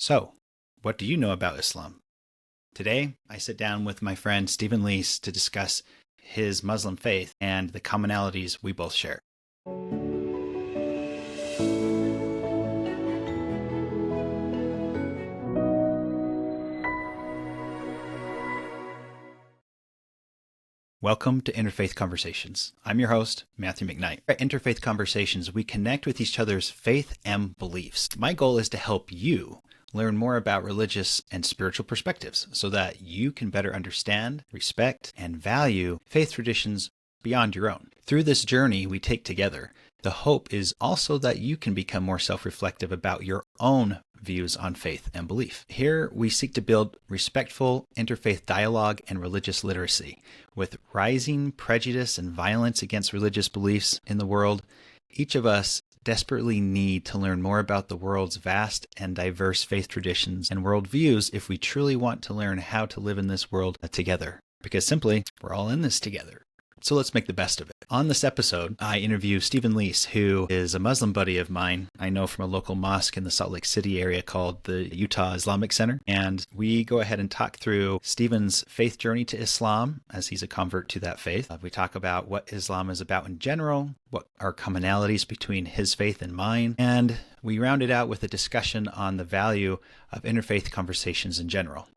So, what do you know about Islam? Today, I sit down with my friend Steve Lease to discuss his Muslim faith and the commonalities we both share. Welcome to Interfaith Conversations. I'm your host, Matthew McKnight. At Interfaith Conversations, we connect with each other's faith and beliefs. My goal is to help you learn more about religious and spiritual perspectives so that you can better understand, respect, and value faith traditions beyond your own. Through this journey we take together, the hope is also that you can become more self-reflective about your own views on faith and belief. Here, we seek to build respectful interfaith dialogue and religious literacy. With rising prejudice and violence against religious beliefs in the world, each of us desperately need to learn more about the world's vast and diverse faith traditions and worldviews if we truly want to learn how to live in this world together. Because simply, we're all in this together. So let's make the best of it. On this episode, I interview Steve Lease, who is a Muslim buddy of mine I know from a local mosque in the Salt Lake City area called the Utah Islamic Center. And we go ahead and talk through Stephen's faith journey to Islam, as he's a convert to that faith. We talk about what Islam is about in general, what are commonalities between his faith and mine, and we round it out with a discussion on the value of interfaith conversations in general.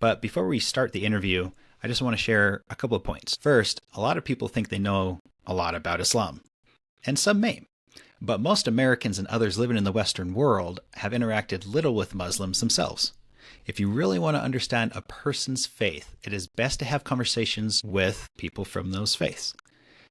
But before we start the interview, I just want to share a couple of points. First, a lot of people think they know a lot about Islam, and some may. But most Americans and others living in the Western world have interacted little with Muslims themselves. If you really want to understand a person's faith, it is best to have conversations with people from those faiths.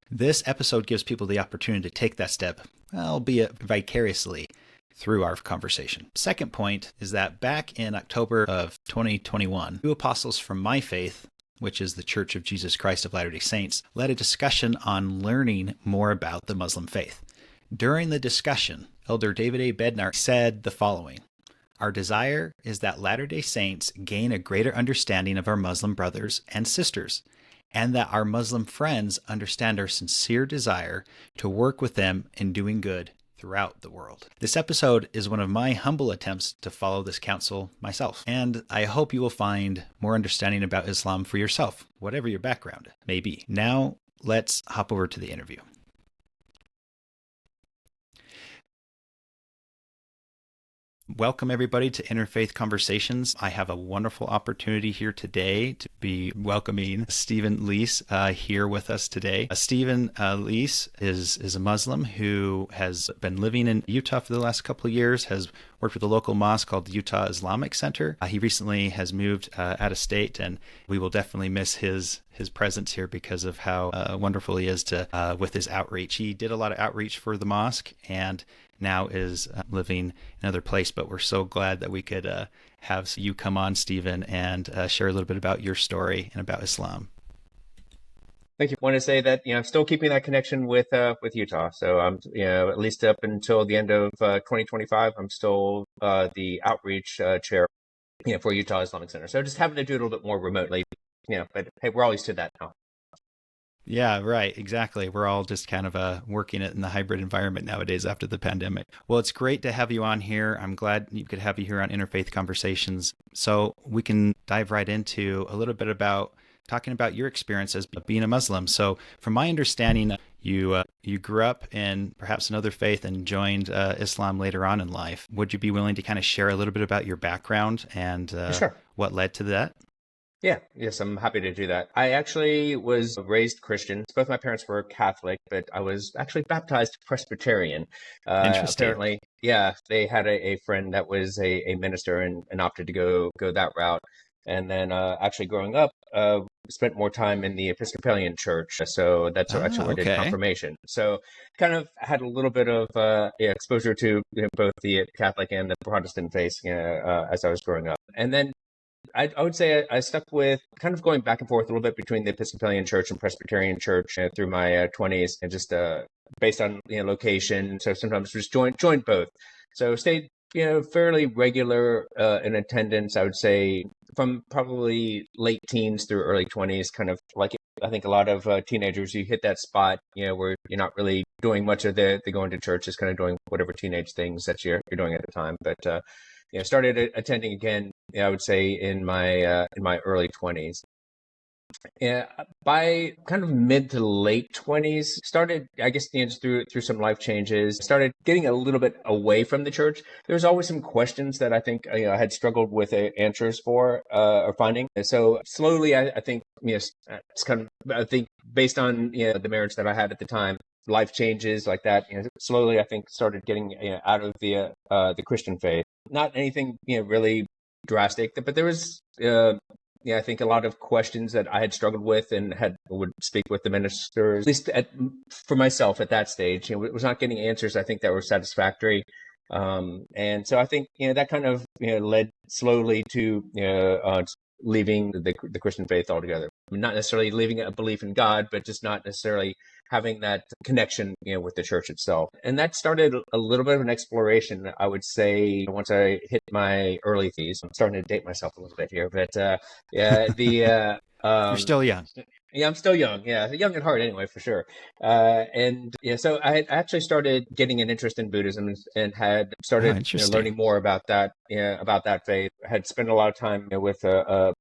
This episode gives people the opportunity to take that step, albeit vicariously, through our conversation. Second point is that back in October of 2021, two apostles from my faith, which is the Church of Jesus Christ of Latter-day Saints, led a discussion on learning more about the Muslim faith. During the discussion, Elder David A. Bednar said the following: "Our desire is that Latter-day Saints gain a greater understanding of our Muslim brothers and sisters, and that our Muslim friends understand our sincere desire to work with them in doing good throughout the world." This episode is one of my humble attempts to follow this counsel myself, and I hope you will find more understanding about Islam for yourself, whatever your background may be. Now, let's hop over to the interview. Welcome, everybody, to Interfaith Conversations. I have a wonderful opportunity here today to be welcoming Stephen Lease here with us today. Stephen Lease is a Muslim who has been living in Utah for the last couple of years, has worked with a local mosque called the Utah Islamic Center. He recently has moved out of state, and we will definitely miss his presence here because of how wonderful he is with his outreach. He did a lot of outreach for the mosque and now is living in another place, but we're so glad that we could have you come on, Stephen, and share a little bit about your story and about Islam. Thank you. I want to say that I'm still keeping that connection with Utah. So I'm at least up until the end of 2025, I'm still the outreach chair for Utah Islamic Center. So just having to do it a little bit more remotely, but hey, we're all used to that now. Yeah, right. Exactly. We're all just kind of working it in the hybrid environment nowadays after the pandemic. Well, it's great to have you on here. I'm glad you could have you here on Interfaith Conversations. So we can dive right into a little bit about talking about your experience as being a Muslim. So from my understanding, you grew up in perhaps another faith and joined Islam later on in life. Would you be willing to kind of share a little bit about your background and Sure. what led to that? Yes, I'm happy to do that. I actually was raised Christian. Both my parents were Catholic, but I was actually baptized Presbyterian. Interesting. Apparently, they had a friend that was a minister and opted to go that route. And then actually growing up, spent more time in the Episcopalian church. So that's actually where I did confirmation. So kind of had a little bit of exposure to both the Catholic and the Protestant faith as I was growing up. And then I would say I stuck with kind of going back and forth a little bit between the Episcopalian Church and Presbyterian Church through my 20s, and just based on location. So sometimes just joined both. So stayed fairly regular in attendance. I would say from probably late teens through early 20s, kind of like I think a lot of teenagers, you hit that spot where you're not really doing much of the going to church, just kind of doing whatever teenage things that you're doing at the time. But started attending again, I would say in my early 20s. Yeah, by kind of mid to late 20s, started, I guess, just through some life changes, started getting a little bit away from the church. There was always some questions that I think I had struggled with answers for or finding. And so slowly, I think it's kind of, I think based on the marriage that I had at the time, life changes like that. Slowly, I think started getting out of the Christian faith. Not anything really drastic, but there was. I think a lot of questions that I had struggled with and would speak with the ministers, at least for myself at that stage, was not getting answers I think that were satisfactory. And so I think, that kind of, led slowly to, leaving the Christian faith altogether. I mean, not necessarily leaving a belief in God, but just not necessarily having that connection, with the church itself. And that started a little bit of an exploration, I would say, once I hit my early 30s. I'm starting to date myself a little bit here, but You're still young. yeah, I'm still young. Yeah, young at heart anyway, for sure. And so I had actually started getting an interest in Buddhism and had started learning more about that, about that faith. Had spent a lot of time with a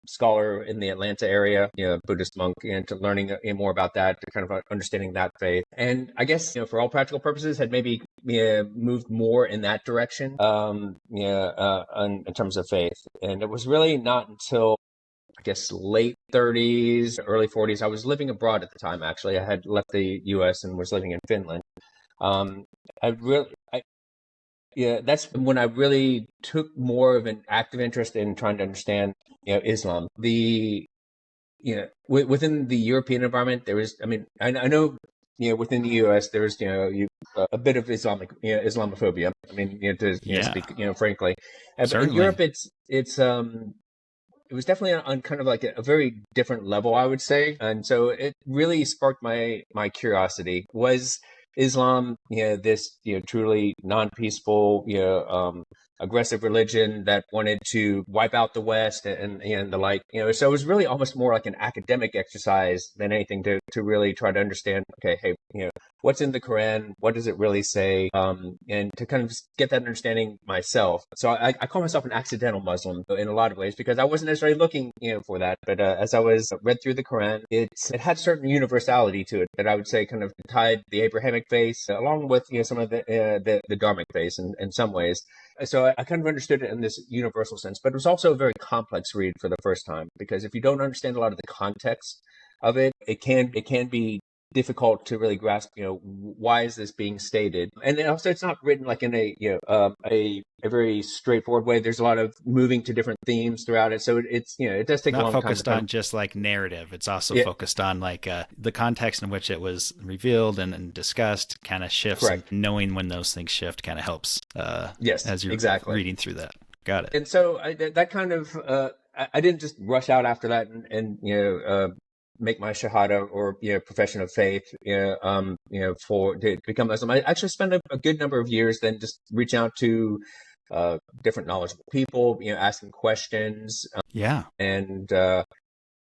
scholar in the Atlanta area, Buddhist monk, and to learning more about that, to kind of understanding that faith. And I guess, for all practical purposes, had maybe moved more in that direction, in terms of faith. And it was really not until, I guess, late 30s, early 40s. I was living abroad at the time, actually. I had left the US and was living in Finland. That's when I really took more of an active interest in trying to understand, Islam. Within the European environment, there was, I mean, I know, within the US, there's, a bit of Islamophobia. I mean, to speak, frankly. But in Europe, it was definitely on kind of like a very different level, I would say. And so it really sparked my curiosity. Was Islam, this, truly non-peaceful, aggressive religion that wanted to wipe out the West and the like, so it was really almost more like an academic exercise than anything to really try to understand, okay, hey, what's in the Quran? What does it really say? And to kind of get that understanding myself. So I call myself an accidental Muslim in a lot of ways, because I wasn't necessarily looking, for that. But as I was read through the Quran, it had certain universality to it that I would say kind of tied the Abrahamic faith along with, some of the Dharmic faith in some ways. So I kind of understood it in this universal sense, but it was also a very complex read for the first time, because if you don't understand a lot of the context of it, it can be difficult to really grasp, why is this being stated? And then also it's not written like in a very straightforward way. There's a lot of moving to different themes throughout it. So it's, it does take a long time. Not focused on just like narrative. It's also focused on like the context in which it was revealed and discussed kind of shifts. Correct. And knowing when those things shift kind of helps as you're reading through that. Got it. And so that kind of, I didn't just rush out after that and make my shahada or profession of faith to become Muslim. I actually spent a good number of years then just reaching out to different knowledgeable people, asking questions. And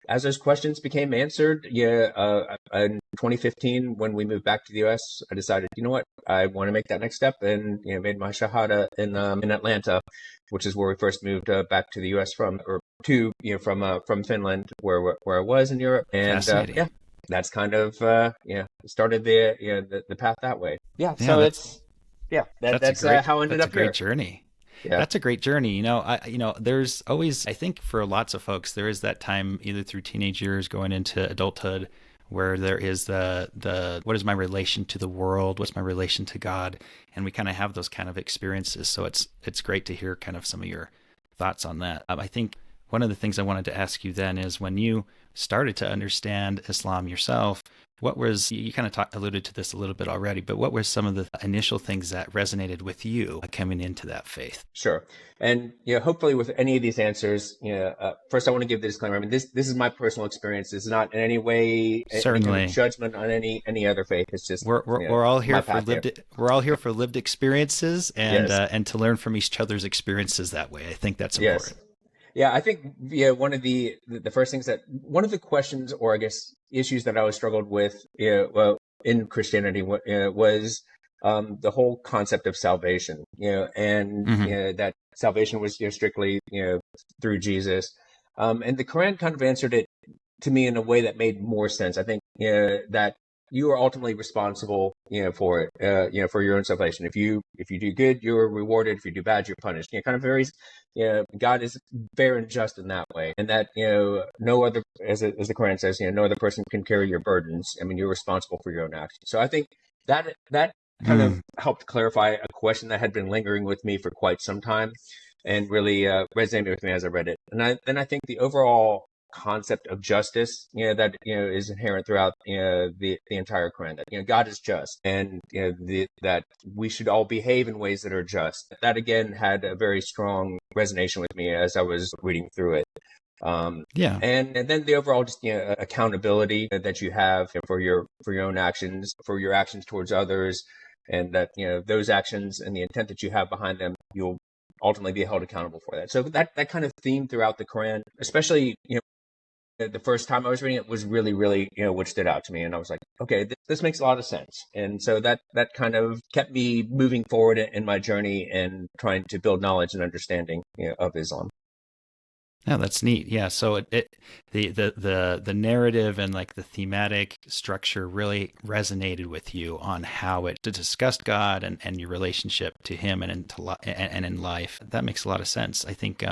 as those questions became answered, in 2015, when we moved back to the US, I decided, you know what, I want to make that next step, and made my shahada in Atlanta, which is where we first moved back to the US from from Finland, where I was in Europe, and that's kind of started the path that way. That's how I ended up here. Great journey. Yeah. That's a great journey. There's always, I think for lots of folks, there is that time either through teenage years going into adulthood where there is the what is my relation to the world? What's my relation to God? And we kind of have those kind of experiences. So it's great to hear kind of some of your thoughts on that. I think one of the things I wanted to ask you then is when you started to understand Islam yourself, you kind of alluded to this a little bit already, but what were some of the initial things that resonated with you coming into that faith? Sure. And, hopefully with any of these answers, first I want to give the disclaimer. I mean, this is my personal experience. It's not in any way any kind of judgment on any other faith. It's just we're all here for lived experiences and to learn from each other's experiences that way. I think that's important. Yes. Yeah, I think one of the first things one of the questions, or I guess issues that I always struggled with in Christianity was the whole concept of salvation, and that salvation was strictly through Jesus. And the Quran kind of answered it to me in a way that made more sense. I think that you are ultimately responsible, for it, for your own salvation. If you do good, you're rewarded. If you do bad, you're punished. Kind of varies. God is fair and just in that way, and that no other, as the Quran says, no other person can carry your burdens. I mean, you're responsible for your own actions. So I think that kind of helped clarify a question that had been lingering with me for quite some time, and really resonated with me as I read it. And I think the overall concept of justice, that is inherent throughout the entire Quran. That God is just, and that we should all behave in ways that are just. That again had a very strong resonation with me as I was reading through it. Yeah. And then the overall just accountability that you have for your own actions, for your actions towards others, and that those actions and the intent that you have behind them, you'll ultimately be held accountable for that. So that kind of theme throughout the Quran, especially the first time I was reading it, was really, really, what stood out to me. And I was like, okay, this makes a lot of sense. And so that kind of kept me moving forward in my journey and trying to build knowledge and understanding of Islam. Yeah, that's neat. Yeah, so the narrative and like the thematic structure really resonated with you on how it discussed God and your relationship to Him and in life. That makes a lot of sense. I think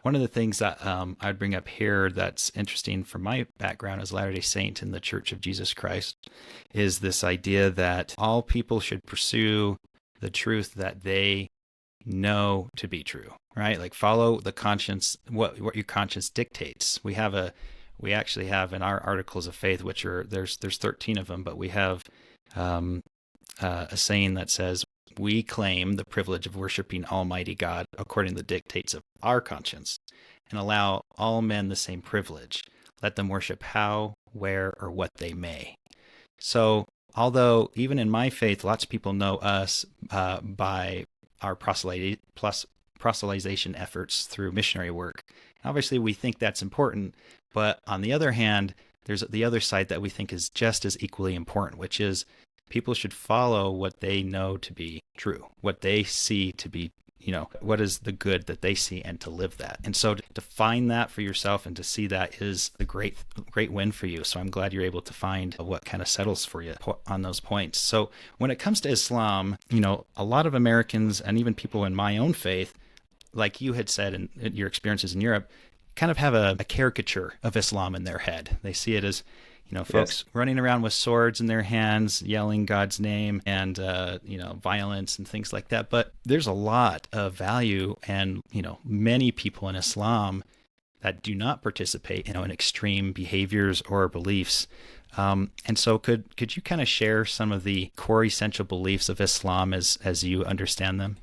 one of the things that I'd bring up here that's interesting from my background as Latter-day Saint in the Church of Jesus Christ is this idea that all people should pursue the truth that they know to be true, right? Like follow the conscience, what your conscience dictates. We actually have in our articles of faith, which are there's 13 of them, but we have a saying that says we claim the privilege of worshiping Almighty God according to the dictates of our conscience, and allow all men the same privilege. Let them worship how, where, or what they may. So, although even in my faith, lots of people know us by our proselytization efforts through missionary work. Obviously, we think that's important, but on the other hand, there's the other side that we think is just as equally important, which is people should follow what they know to be true, what they see to be, what is the good that they see, and to live that. And so to find that for yourself and to see that is a great win for you. So I'm glad you're able to find what kind of settles for you on those points. So when it comes to Islam, a lot of Americans and even people in my own faith, like you had said in your experiences in Europe, kind of have a caricature of Islam in their head. They see it as folks running around with swords in their hands, yelling God's name and, violence and things like that. But there's a lot of value and, many people in Islam that do not participate, in extreme behaviors or beliefs. And so could you kind of share some of the core essential beliefs of Islam as you understand them?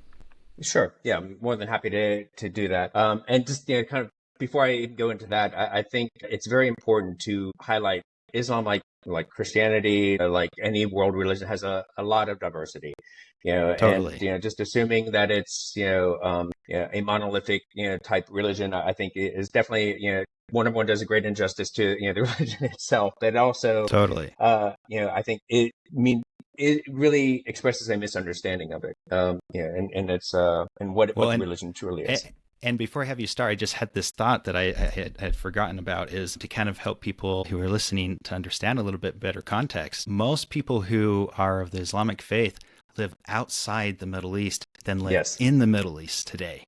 Sure. Yeah, I'm more than happy to do that. And just kind of before I even go into that, I think it's very important to highlight Islam, like Christianity, like any world religion, has a lot of diversity, Totally. and just assuming that it's a monolithic type religion, I think is definitely one does a great injustice to the religion itself, but also Totally. I think it really expresses a misunderstanding of it, and it's and what the religion truly is. And before I have you start, I just had this thought that I had forgotten about, is to kind of help people who are listening to understand a little bit better context. Most people who are of the Islamic faith live outside the Middle East than live in the Middle East today.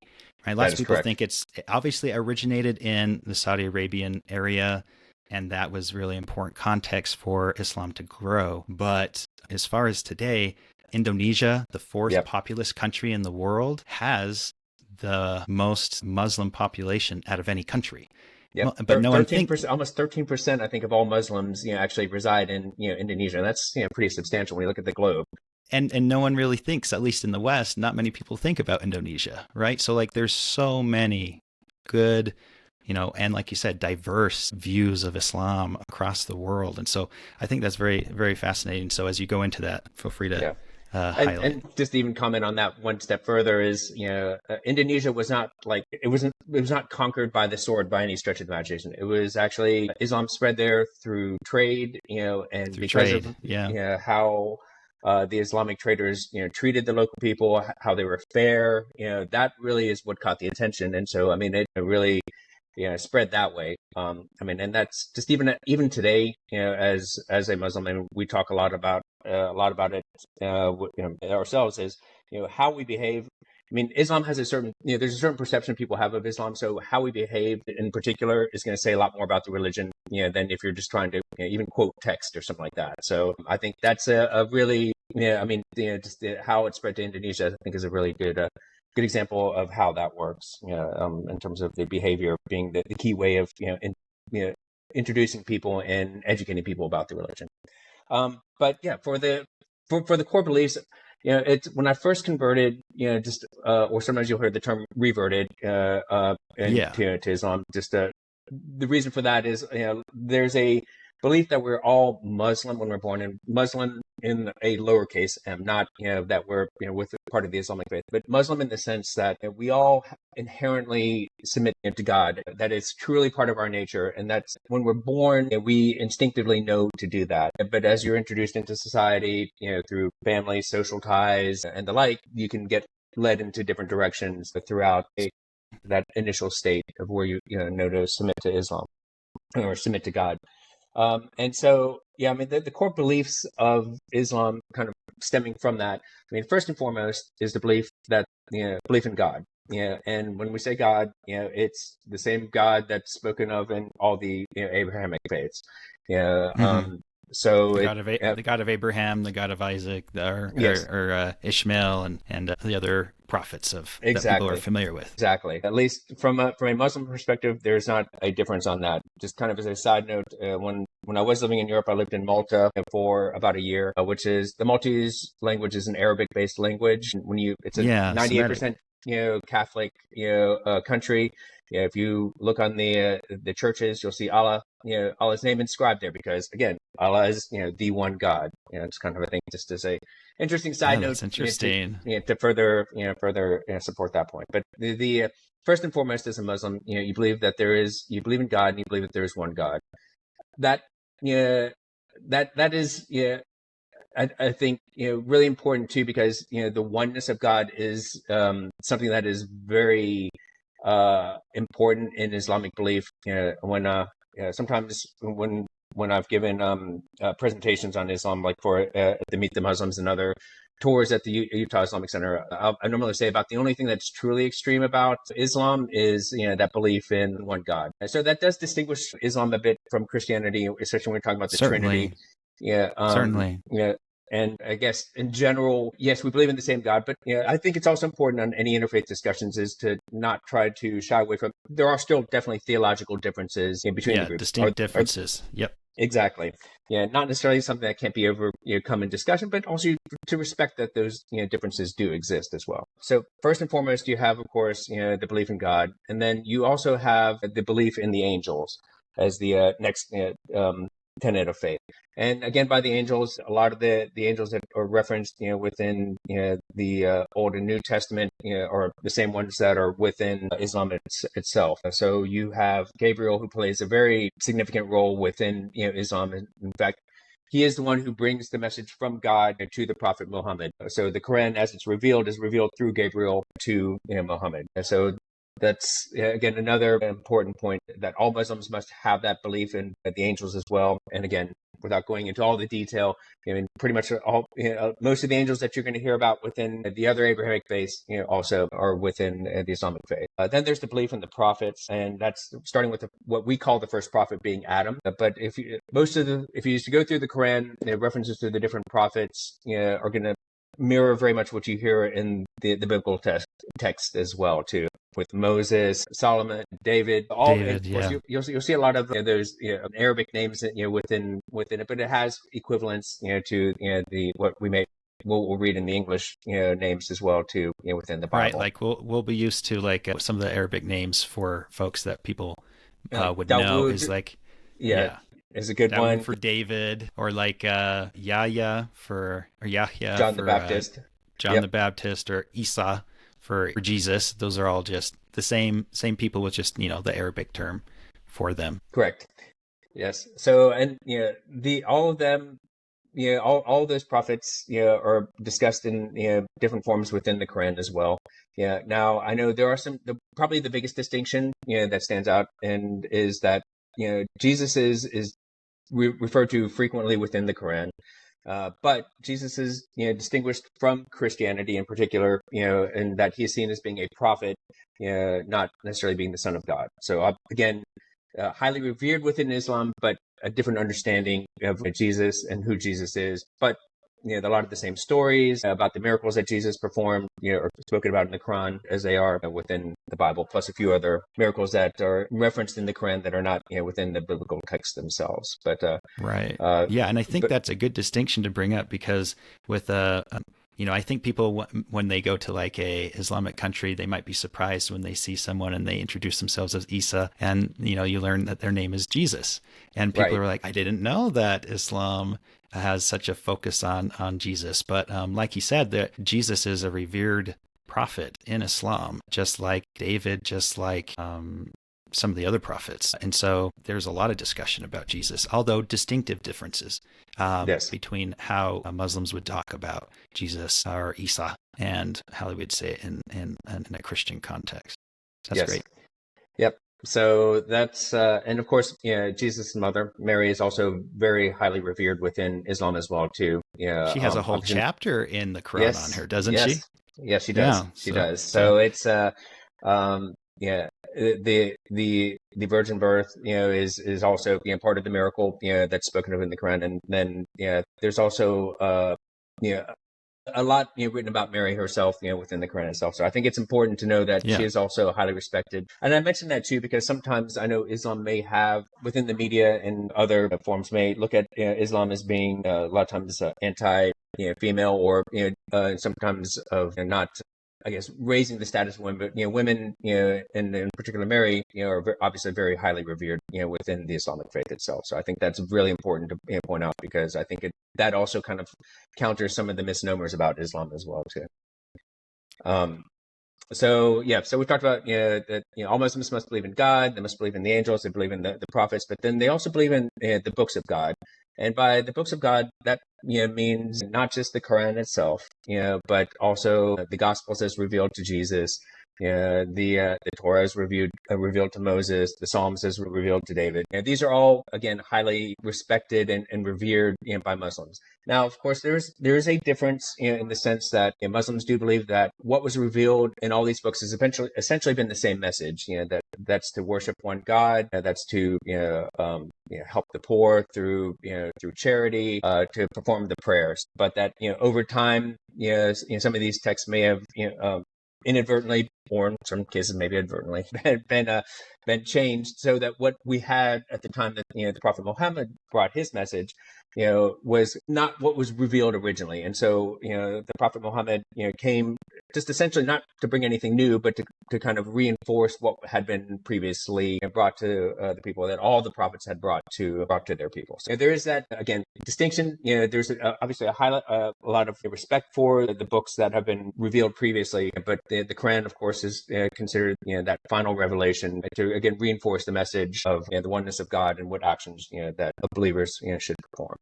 Right? Lots of people think it's obviously originated in the Saudi Arabian area, and that was really important context for Islam to grow. But as far as today, Indonesia, the fourth populous country in the world, has the most Muslim population out of any country. Yeah, but no 13%, almost 13%, I think, of all Muslims, actually reside in Indonesia. And that's pretty substantial when you look at the globe. And no one really thinks, at least in the West, not many people think about Indonesia, right? So like, there's so many good, and like you said, diverse views of Islam across the world. And so I think that's very, very fascinating. So as you go into that, feel free to and just to even comment on that one step further is, Indonesia was not it was not conquered by the sword by any stretch of the imagination. It was actually Islam spread there through trade, and because of how the Islamic traders, treated the local people, how they were fair. That really is what caught the attention. And so, I mean, it really, spread that way. I mean, and that's just even today, as a Muslim, and we talk a lot about it, ourselves, is how we behave. I mean, Islam has there's a certain perception people have of Islam. So how we behave in particular is going to say a lot more about the religion, than if you're just trying to even quote text or something like that. So I think that's a really, I mean, how it spread to Indonesia, I think is a really good example of how that works, in terms of the behavior being the key way of, introducing people and educating people about the religion. But yeah, for the core beliefs, it's when I first converted, or sometimes you'll hear the term reverted, to Islam. The reason for that is, there's a belief that we're all Muslim when we're born, and Muslim in a lowercase m, not that we're with part of the Islamic faith, but Muslim in the sense that we all inherently submit to God. That is truly part of our nature, and that's when we're born, we instinctively know to do that. But as you're introduced into society, through family, social ties, and the like, you can get led into different directions throughout that initial state of where you know to submit to Islam or submit to God. And so, I mean, the core beliefs of Islam kind of stemming from that. I mean, first and foremost is the belief belief in God. And when we say God, it's the same God that's spoken of in all the Abrahamic faiths. So the God of Abraham, the God of Isaac, or Ishmael, and the other prophets that people are familiar with. Exactly. At least from a Muslim perspective, there's not a difference on that. Just kind of as a side note, when I was living in Europe, I lived in Malta for about a year, which is the Maltese language is an Arabic-based language. It's a 98% Catholic country. If you look on the churches, you'll see Allah, Allah's name inscribed there because, again, Allah is the one God. It's kind of a thing just as a interesting side note. That's interesting. To further support that point. But the first and foremost, as a Muslim, you believe in God, and you believe that there is one God. That is I think really important too, because the oneness of God is something that is very important in Islamic belief. When sometimes when I've given presentations on Islam, like for the Meet the Muslims and other tours at the Utah Islamic Center, I normally say about the only thing that's truly extreme about Islam is that belief in one God. And so that does distinguish Islam a bit from Christianity, especially when we're talking about the Trinity. Certainly. And I guess in general, yes, we believe in the same God, but I think it's also important on any interfaith discussions is to not try to shy away from. There are still definitely theological differences in between the groups. Distinct differences. Yep. Exactly. Not necessarily something that can't be overcome in discussion, but also to respect that those differences do exist as well. So first and foremost, you have, of course, the belief in God, and then you also have the belief in the angels as the next tenet of faith. And again, by the angels, a lot of the angels that are referenced, within the Old and New Testament, are the same ones that are within Islam itself. So you have Gabriel, who plays a very significant role within Islam. In fact, he is the one who brings the message from God to the Prophet Muhammad. So the Quran, as it's revealed, is revealed through Gabriel to Muhammad. So that's, again, another important point, that all Muslims must have that belief in the angels as well. And again, without going into all the detail, pretty much most of the angels that you're going to hear about within the other Abrahamic faiths, also are within the Islamic faith. Then there's the belief in the prophets, and that's starting with what we call the first prophet being Adam. But if you used to go through the Quran, the references to the different prophets are going to mirror very much what you hear in the biblical text as well too, with Moses, Solomon, David. Of course, you'll see a lot of those Arabic names within it, but it has equivalents to what we'll read in the English names as well too within the Bible. Right, like we'll be used to like some of the Arabic names for folks that people would Dawood, know is like is a good that one for David, or like Yahya for John the Baptist, John the Baptist, or Isa for Jesus. Those are all just the same people with just the Arabic term for them. Correct. Yes. So and all of them all those prophets, are discussed in, different forms within the Quran as well. Yeah. Now, I know there are probably the biggest distinction, that stands out, and is that, Jesus is referred to frequently within the Quran. But Jesus is, distinguished from Christianity in particular, in that he is seen as being a prophet, not necessarily being the son of God. So again, highly revered within Islam, but a different understanding of Jesus and who Jesus is. But a lot of the same stories about the miracles that Jesus performed, are spoken about in the Quran as they are within the Bible, plus a few other miracles that are referenced in the Quran that are not, within the biblical text themselves. But Right. Yeah, and I think that's a good distinction to bring up, because with I think people, when they go to like a Islamic country, they might be surprised when they see someone and they introduce themselves as Isa, and you learn that their name is Jesus, and people right. are like, I didn't know that Islam has such a focus on Jesus. But like you said, that Jesus is a revered prophet in Islam, just like David, just like some of the other prophets. And so there's a lot of discussion about Jesus, although distinctive differences Yes. between how Muslims would talk about Jesus or Isa and how they would say it in a Christian context. That's Yes. great. Yep. So that's, and of course, Jesus' mother, Mary, is also very highly revered within Islam as well, too. Yeah. She has a whole Obviously, chapter in the Quran on yes, her, doesn't she? yes, yes, she does. Yeah. She So does. So it's, yeah, the virgin birth, is also, part of the miracle, that's spoken of in the Quran. And then, there's also, yeah, a lot, written about Mary herself, within the Quran itself. So I think it's important to know that she yeah. is also highly respected. And I mentioned that too because sometimes I know Islam may have, within the media and other forms, may look at Islam as being a lot of times anti, female, or sometimes of not, I guess, raising the status of women. But women, and in particular Mary, are obviously very highly revered, within the Islamic faith itself. So I think that's really important to point out, because I think that also kind of counters some of the misnomers about Islam as well too. So we talked about that all Muslims must believe in God, they must believe in the angels, they believe in the prophets, but then they also believe in the books of God. And by the books of God, that means not just the Quran itself, but also the Gospels as revealed to Jesus. The Torah is revealed to Moses. The Psalms is revealed to David. These are all, again, highly respected and revered by Muslims. Now, of course, there is a difference in the sense that Muslims do believe that what was revealed in all these books has essentially been the same message. That's to worship one God. That's to help the poor through charity, to perform the prayers. But that over time, some of these texts may have inadvertently, or in some cases maybe advertently, been changed, so that what we had at the time that the Prophet Muhammad brought his message, was not what was revealed originally. And so the Prophet Muhammad came just essentially not to bring anything new, but to kind of reinforce what had been previously brought to the people, that all the prophets had brought to their people. So there is that, again, distinction. There's obviously a lot of respect for the books that have been revealed previously, but the Quran, of course, is considered that final revelation to, again, reinforce the message of the oneness of God and what actions that believers should perform.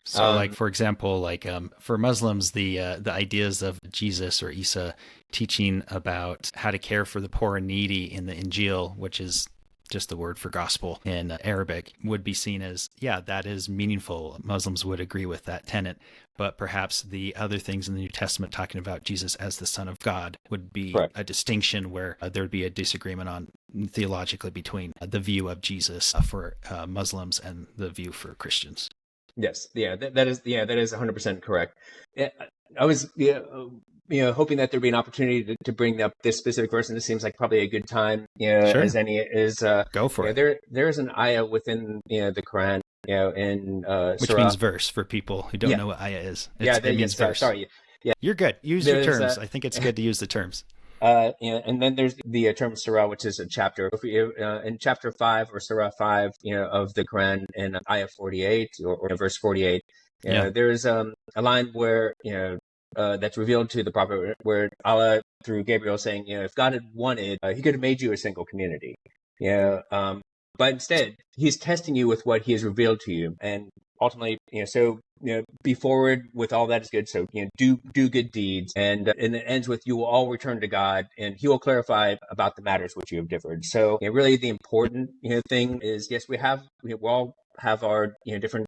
So, like, for example, like for Muslims, the ideas of Jesus or Isa teaching about how to care for the poor and needy in the Injil, which is just the word for gospel in Arabic, would be seen as, that is meaningful. Muslims would agree with that tenet. But perhaps the other things in the New Testament talking about Jesus as the Son of God would be Correct. a distinction where there would be a disagreement on theologically between the view of Jesus for Muslims and the view for Christians. Yes, that is 100% correct. I was hoping that there'd be an opportunity to bring up this specific verse, and this seems like probably a good time. Sure. As any is. Go for it. There is an ayah within the Quran, in which Surah. means verse for people who don't know what ayah is. It means verse. Sorry. Yeah, you're good. Use your terms. I think it's good to use the terms. And then there's the term surah, which is a chapter. In chapter 5 or surah 5, of the Quran, in ayah 48 or verse 48, there's a line where that's revealed to the prophet, where Allah, through Gabriel, saying, if God had wanted, he could have made you a single community. But instead, he's testing you with what he has revealed to you, and ultimately, so be forward with all that is good. So, do good deeds. And it ends with, you will all return to God and he will clarify about the matters which you have differed. So, really the important, thing is, yes, we all have our, different,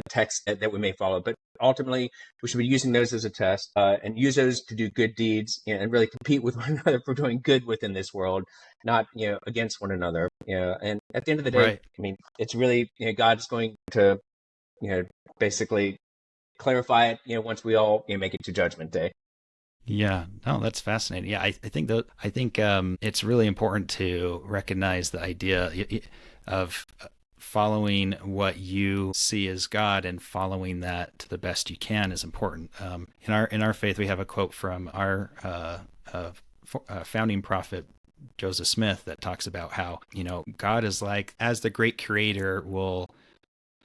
texts that we may follow, but ultimately we should be using those as a test, and use those to do good deeds, and really compete with one another for doing good within this world, not, against one another. And at the end of the day, Right. I mean, it's really, God's going to, basically clarify it, once we all, make it to Judgment Day. Yeah, no, that's fascinating. Yeah, I think it's really important to recognize the idea of following what you see as God and following that to the best you can is important. In our faith, we have a quote from our founding prophet Joseph Smith that talks about how God is like, as the great creator will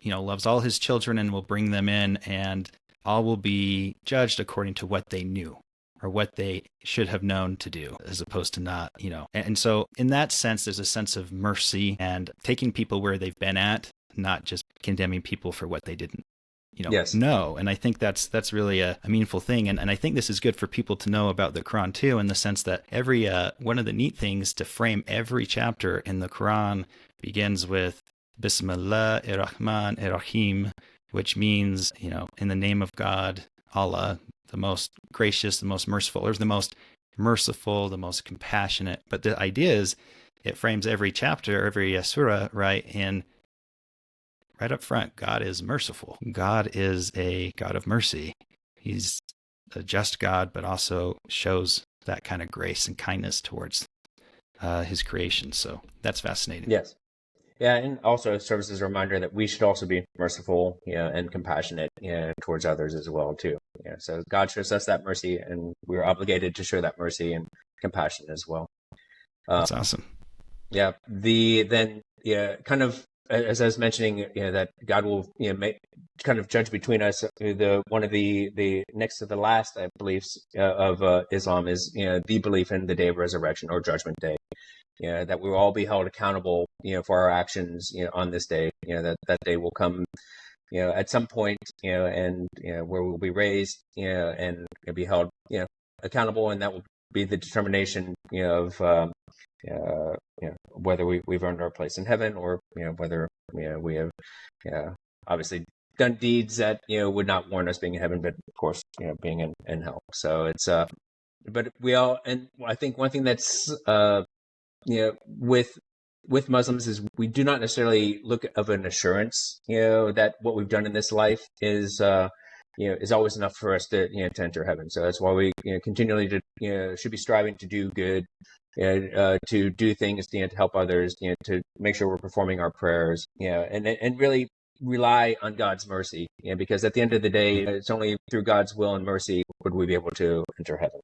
loves all his children and will bring them in, and all will be judged according to what they knew or what they should have known to do, as opposed to not, And so in that sense, there's a sense of mercy and taking people where they've been at, not just condemning people for what they didn't, Yes. know. And I think that's really a meaningful thing. And I think this is good for people to know about the Quran too, in the sense that every, one of the neat things to frame every chapter in the Quran begins with Bismillah ar-Rahman ar-Rahim, which means, in the name of God, Allah, the most gracious, the most merciful, or the most merciful, the most compassionate. But the idea is it frames every chapter, every surah, right up front. God is merciful. God is a God of mercy. He's a just God, but also shows that kind of grace and kindness towards his creation. So that's fascinating. Yes. Yeah, and also it serves as a reminder that we should also be merciful, and compassionate, towards others as well too. So God shows us that mercy, and we're obligated to show that mercy and compassion as well. That's awesome. Yeah. Kind of as I was mentioning, that God will, kind of judge between us. One of the next to the last, I believe, of Islam is, the belief in the day of resurrection or Judgment Day. That we will all be held accountable, for our actions, on this day. That day will come, at some point, and where we'll be raised, and be held, accountable, and that will be the determination, of whether we've earned our place in heaven, or whether we have obviously done deeds that would not warrant us being in heaven, but of course being in hell. So it's but we all, and I think one thing that's with Muslims is we do not necessarily look of an assurance, that what we've done in this life is always enough for us to to enter heaven. So that's why we continually should be striving to do good, to do things to help others, to make sure we're performing our prayers, and really rely on God's mercy, because at the end of the day, it's only through God's will and mercy would we be able to enter heaven.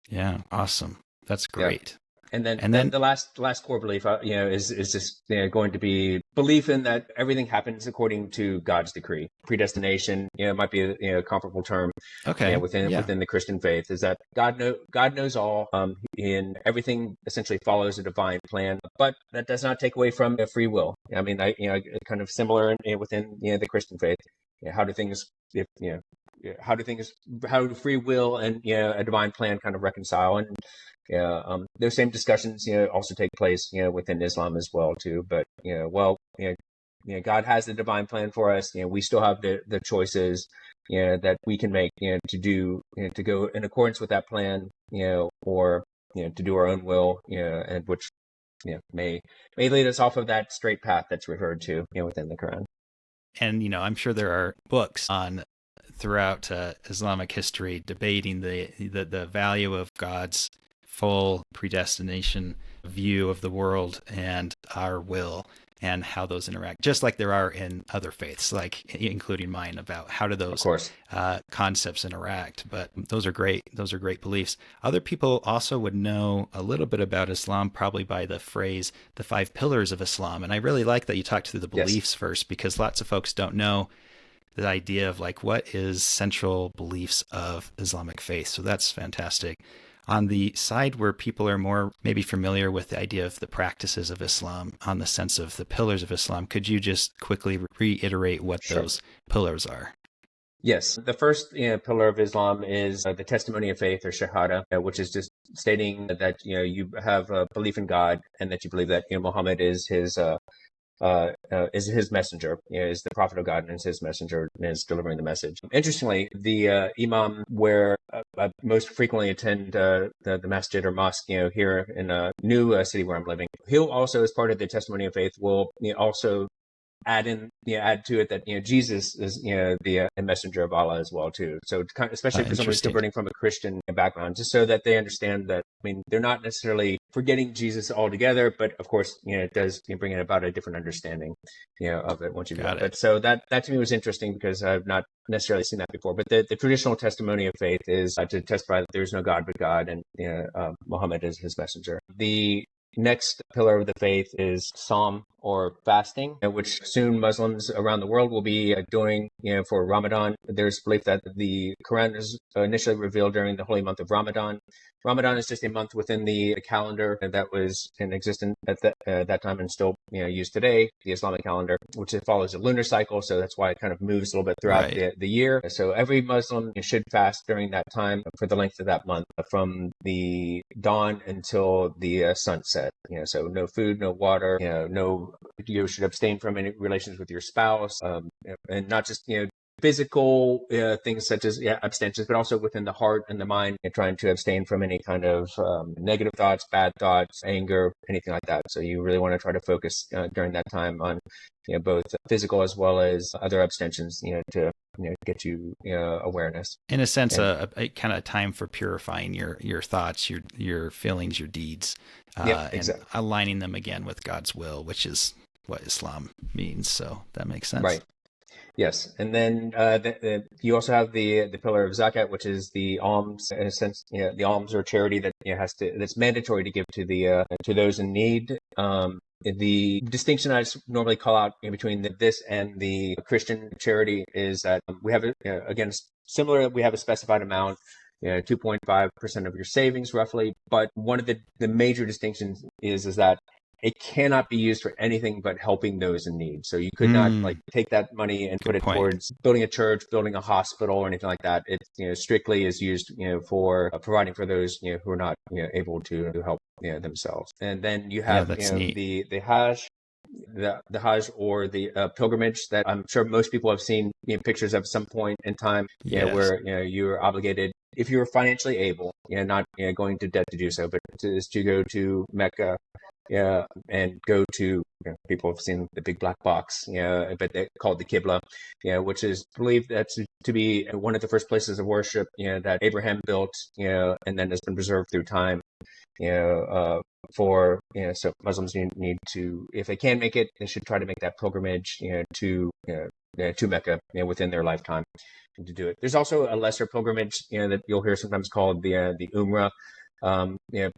Yeah, awesome. That's great. Yeah. And then the last core belief, is just going to be belief in that everything happens according to God's decree. Predestination, might be a comparable term. Okay. Within the Christian faith, is that God knows all, and everything essentially follows a divine plan, but that does not take away from free will. I mean, kind of similar within the Christian faith. How do free will and a divine plan kind of reconcile? And those same discussions also take place within Islam as well too. But God has the divine plan for us. We still have the choices that we can make to do to go in accordance with that plan, or to do our own will, and which may lead us off of that straight path that's referred to within the Quran. And I'm sure there are books on throughout Islamic history debating the value of God's full predestination view of the world and our will, and how those interact, just like there are in other faiths, like including mine, about how do those concepts interact. But those are great beliefs. Other people also would know a little bit about Islam probably by the phrase the 5 pillars of Islam. And I really like that you talked through the beliefs first, because lots of folks don't know the idea of like what is central beliefs of Islamic faith. So that's fantastic. On the side where people are more maybe familiar with the idea of the practices of Islam, on the sense of the pillars of Islam, could you just quickly reiterate what Sure. those pillars are? Yes, the first pillar of Islam is the testimony of faith, or shahada, which is just stating that you have a belief in God and that you believe that Muhammad is his messenger, is the prophet of God and is his messenger and is delivering the message. Interestingly, the imam where I most frequently attend the masjid or mosque, here in a new city where I'm living, he'll also, as part of the testimony of faith, will also add to it that Jesus is the messenger of Allah as well too. So especially for someone who's Interesting. converting from a Christian background, just so that they understand that, I mean, they're not necessarily forgetting Jesus altogether, but of course it does bring in about a different understanding of it once you Got go. it. But so that to me was interesting because I've not necessarily seen that before. But the traditional testimony of faith is to testify that there is no God but God, and Muhammad is his messenger. The next pillar of the faith is Psalm, or fasting, which soon Muslims around the world will be doing for Ramadan. There's belief that the Quran is initially revealed during the holy month of Ramadan. Ramadan is just a month within the calendar that was in existence at that time and still used today, the Islamic calendar, which follows a lunar cycle. So that's why it kind of moves a little bit throughout the year. So every Muslim should fast during that time for the length of that month, from the dawn until the sunset. So no food, no water, you should abstain from any relations with your spouse, and not just physical things such as abstentions, but also within the heart and the mind, trying to abstain from any kind of negative thoughts, bad thoughts, anger, anything like that. So you really want to try to focus during that time on both physical as well as other abstentions, to get you awareness. In a sense, a kind of time for purifying your thoughts, your feelings, your deeds, Exactly. and aligning them again with God's will, which is what Islam means. So that makes sense. Right. Yes, and then you also have the pillar of zakat, which is the alms, in a sense, the alms or charity that that's mandatory to give to those in need. The distinction I normally call out in between this and the Christian charity is that we have again similar. We have a specified amount, 2.5% of your savings roughly. But one of the major distinctions is that it cannot be used for anything but helping those in need. So you could not take that money and put it towards building a church, building a hospital, or anything like that. It strictly is used for providing for those who are not able to help themselves. And then you have the Hajj. The Hajj, or the pilgrimage, that I'm sure most people have seen pictures of some point in time, where you're obligated, if you're financially able, not going to debt to do so, but to go to Mecca, and go to, people have seen the big black box, but they called the Qibla, which is believed to be one of the first places of worship, that Abraham built, and then has been preserved through time, so Muslims need to, if they can make it, they should try to make that pilgrimage, to Mecca, within their lifetime to do it. There's also a lesser pilgrimage, that you'll hear sometimes called the Umrah.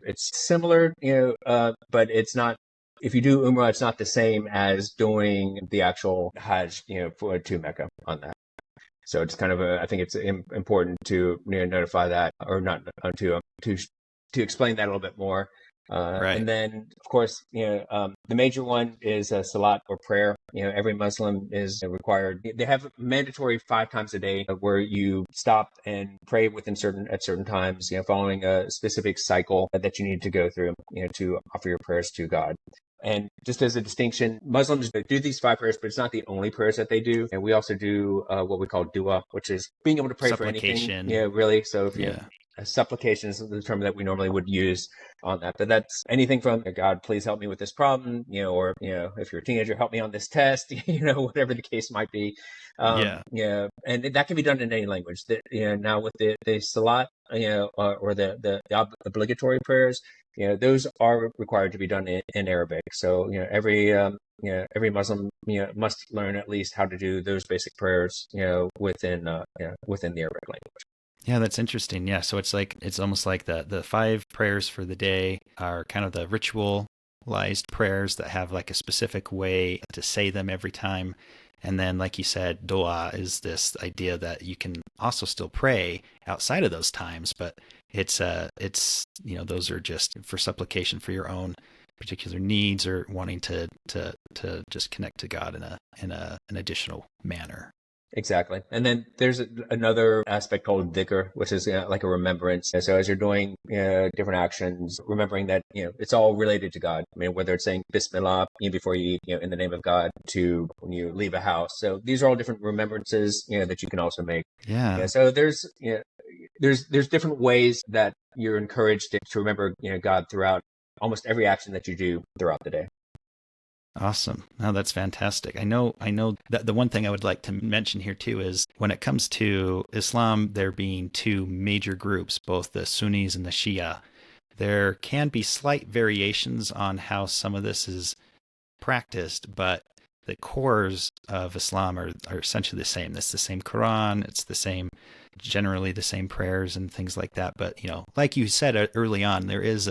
It's similar, but it's not. If you do Umrah, it's not the same as doing the actual Hajj, to Mecca on that. So it's kind of I think it's important to notify that, or not to explain that a little bit more. Right. And then, of course, the major one is Salat, or prayer. Every Muslim is required. They have mandatory 5 times a day where you stop and pray at certain times, following a specific cycle that you need to go through, to offer your prayers to God. And just as a distinction, Muslims do these 5 prayers, but it's not the only prayers that they do. And we also do what we call dua, which is being able to pray for anything. Yeah, really. So if supplication is the term that we normally would use on that. But that's anything from, God, please help me with this problem, or, if you're a teenager, help me on this test, whatever the case might be. And that can be done in any language. Now with the Salat, or the obligatory prayers, those are required to be done in Arabic. So, every Muslim, must learn at least how to do those basic prayers, within the Arabic language. Yeah, that's interesting. Yeah, so it's almost like the 5 prayers for the day are kind of the ritualized prayers that have like a specific way to say them every time. And then, like you said, dua is this idea that you can also still pray outside of those times, but it's those are just for supplication for your own particular needs or wanting to just connect to God in an additional manner. Exactly. And then there's another aspect called dhikr, which is like a remembrance. And so as you're doing different actions, remembering that, it's all related to God. I mean, whether it's saying Bismillah before you eat, in the name of God, to when you leave a house. So these are all different remembrances, that you can also make. Yeah. So there's different ways that you're encouraged to remember, God throughout almost every action that you do throughout the day. Awesome. No, that's fantastic. I know that the one thing I would like to mention here too is when it comes to Islam, there being two major groups, both the Sunnis and the Shia, there can be slight variations on how some of this is practiced, but the cores of Islam are essentially the same. It's the same Quran. It's generally the same prayers and things like that. But, like you said early on, there is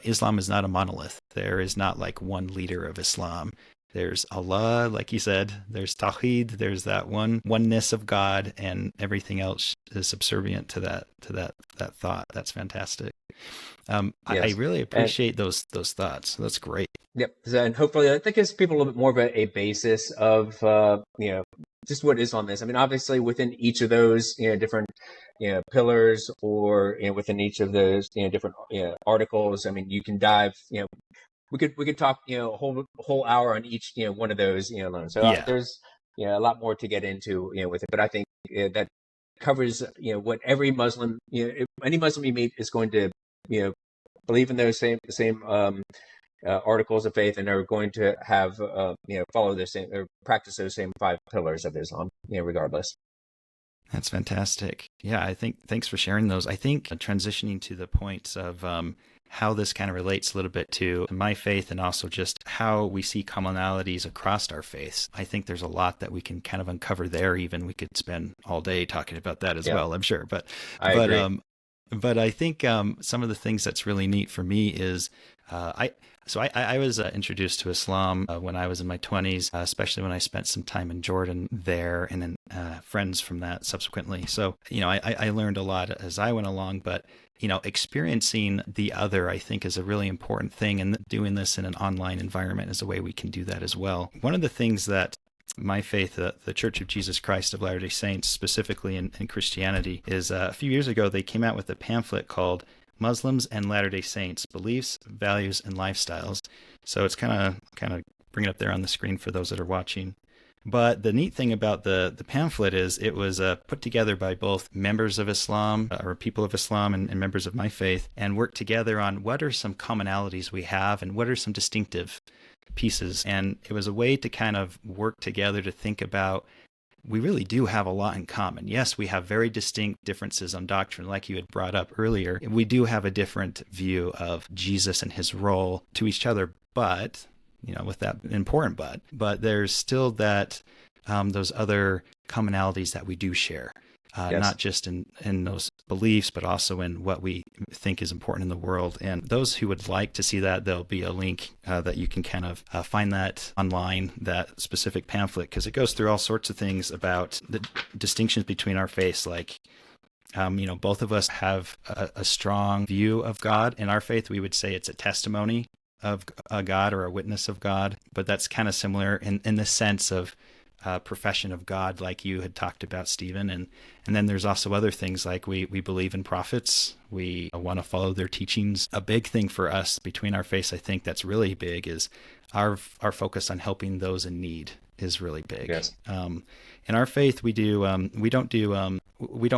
Islam is not a monolith. There is not like one leader of Islam. There's Allah, like you said, there's Tawheed, there's that oneness of God, and everything else is subservient to that thought. That's fantastic. Yes. I really appreciate those thoughts. That's great. Yep. And hopefully that gives people a little bit more of a basis of, just what Islam is. I mean, obviously within each of those, different, pillars or, within each of those, different, articles, I mean, you can dive, we could talk, a whole hour on each, one of those, alone. So there's, a lot more to get into, with it. But I think that covers, what every Muslim, any Muslim you meet is going to, believe in those same articles of faith, and are going to have follow the same or practice those same 5 pillars of Islam, regardless. That's fantastic. Yeah, I think thanks for sharing those. I think transitioning to the points of how this kind of relates a little bit to my faith and also just how we see commonalities across our faiths. I think there's a lot that we can kind of uncover there. Even we could spend all day talking about that as well, I'm sure. But I agree. But I think some of the things that's really neat for me is I was introduced to Islam when I was in my 20s, especially when I spent some time in Jordan there, and then friends from that subsequently. So, I learned a lot as I went along, but, experiencing the other, I think, is a really important thing. And doing this in an online environment is a way we can do that as well. One of the things that my faith, the Church of Jesus Christ of Latter-day Saints, specifically in Christianity, is a few years ago, they came out with a pamphlet called Muslims and Latter-day Saints, Beliefs, Values, and Lifestyles. So it's kind of bring it up there on the screen for those that are watching. But the neat thing about the pamphlet is it was put together by both members of Islam or people of Islam and members of my faith, and worked together on what are some commonalities we have and what are some distinctive pieces. And it was a way to kind of work together to think about, we really do have a lot in common. Yes, we have very distinct differences on doctrine, like you had brought up earlier. We do have a different view of Jesus and his role to each other, but, with that important but there's still that, those other commonalities that we do share. Yes. Not just in those beliefs, but also in what we think is important in the world. And those who would like to see that, there'll be a link that you can kind of find that online, that specific pamphlet, because it goes through all sorts of things about the distinctions between our faiths. Like, both of us have a strong view of God. In our faith, we would say it's a testimony of God or a witness of God, but that's kind of similar in the sense of profession of God, like you had talked about, Stephen. And then there's also other things like we believe in prophets. We want to follow their teachings. A big thing for us between our faiths, I think that's really big, is our focus on helping those in need is really big. Yes. In our faith, we don't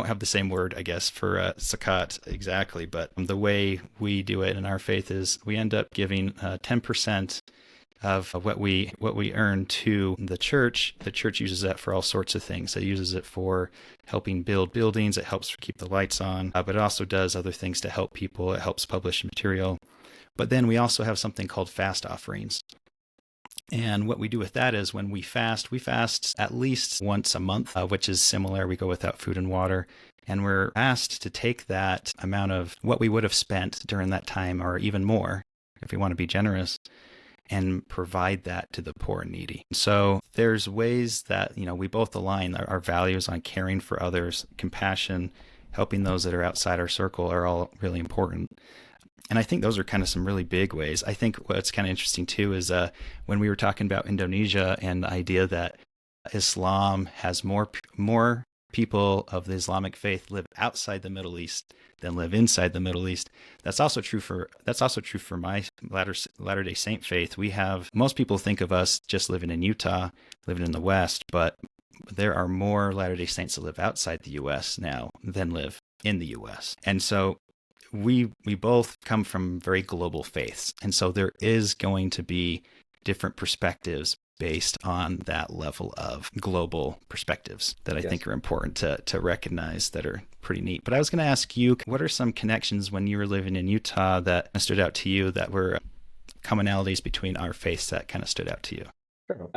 have the same word, I guess, for zakat exactly, but the way we do it in our faith is we end up giving 10% of what we earn to the church. The church uses that for all sorts of things. It uses it for helping build buildings. It helps keep the lights on, but it also does other things to help people. It helps publish material. But then we also have something called fast offerings. And what we do with that is when we fast at least once a month, which is similar. We go without food and water. And we're asked to take that amount of what we would have spent during that time, or even more, if we want to be generous, and provide that to the poor and needy. So there's ways that, we both align our values on caring for others, compassion, helping those that are outside our circle are all really important. And I think those are kind of some really big ways. I think what's kind of interesting too is when we were talking about Indonesia and the idea that Islam has more people of the Islamic faith live outside the Middle East than live inside the Middle East. That's also true for my Latter-day Saint faith. We have, most people think of us just living in Utah, living in the West, but there are more Latter-day Saints that live outside the U.S. now than live in the U.S. And so we both come from very global faiths. And so there is going to be different perspectives based on that level of global perspectives that I think are important to recognize, that are pretty neat. But I was going to ask you, what are some connections when you were living in Utah that stood out to you, that were commonalities between our faiths that kind of stood out to you?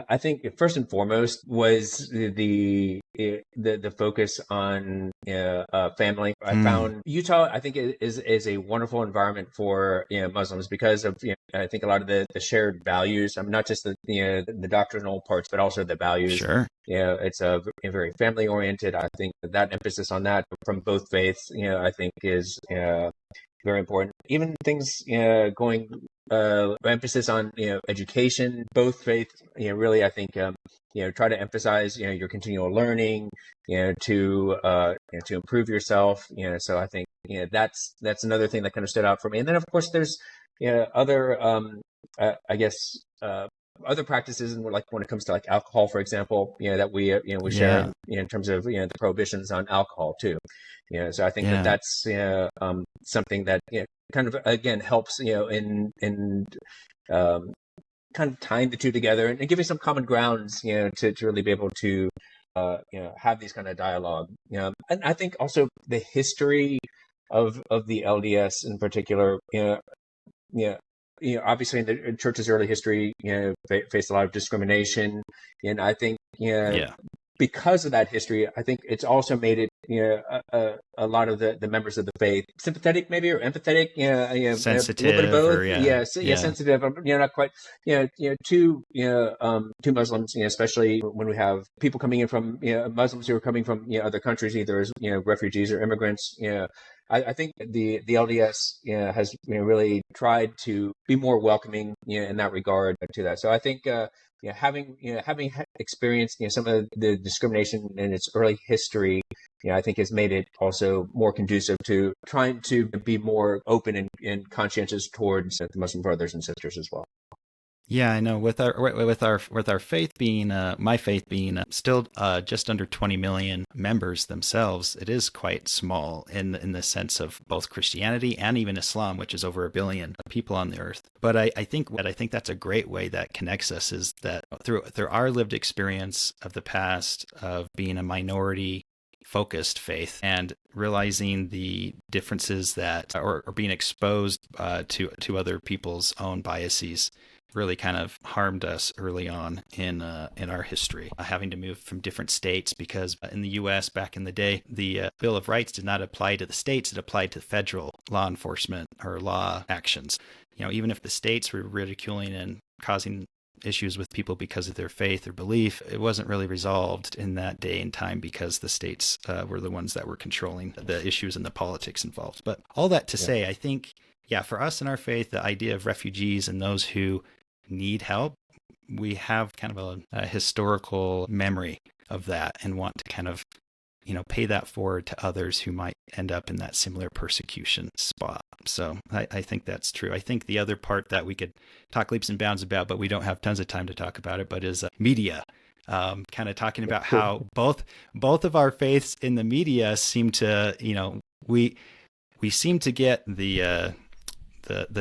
I think first and foremost was the focus on family. I found Utah, I think, is a wonderful environment for Muslims because of I think a lot of the shared values. I mean, not just the doctrinal parts, but also the values. Sure. It's a very family oriented. I think that emphasis on that from both faiths, I think is very important. Even things going emphasis on education, both faiths really, I think try to emphasize your continual learning, to improve yourself. So I think that's another thing that kind of stood out for me. And then of course there's other I guess other practices, and like when it comes to like alcohol, for example, that we share in terms of the prohibitions on alcohol too. So I think that's something that kind of again helps in kind of tying the two together and giving some common grounds to really be able to have these kind of dialogue. And I think also the history of the LDS in particular, obviously in the church's early history, faced a lot of discrimination, and I think because of that history, I think it's also made it a lot of the members of the faith sympathetic, maybe, or empathetic, sensitive, a little bit of both. Or, Sensitive. Not quite, to Muslims, especially when we have people coming in from Muslims who are coming from other countries, either as refugees or immigrants. I think the LDS has really tried to be more welcoming in that regard to that. So I think having experienced some of the discrimination in its early history, I think has made it also more conducive to trying to be more open and conscientious towards the Muslim brothers and sisters as well. Yeah, I know. With our faith being my faith being still just under 20 million members themselves, it is quite small in the sense of both Christianity and even Islam, which is over 1 billion people on the earth. But I think that's a great way that connects us, is that through our lived experience of the past of being a minority focused faith and realizing the differences that or being exposed to other people's own biases really kind of harmed us early on in our history, having to move from different states, because in the U.S. back in the day, the Bill of Rights did not apply to the states; it applied to federal law enforcement or law actions. Even if the states were ridiculing and causing issues with people because of their faith or belief, it wasn't really resolved in that day and time because the states were the ones that were controlling the issues and the politics involved. But all that to say, I think, for us in our faith, the idea of refugees and those who need help, we have kind of a historical memory of that and want to kind of pay that forward to others who might end up in that similar persecution spot. So I think that's true. I think the other part that we could talk leaps and bounds about, but we don't have tons of time to talk about it, but is media. Kind of talking about how both of our faiths in the media seem to, we seem to get the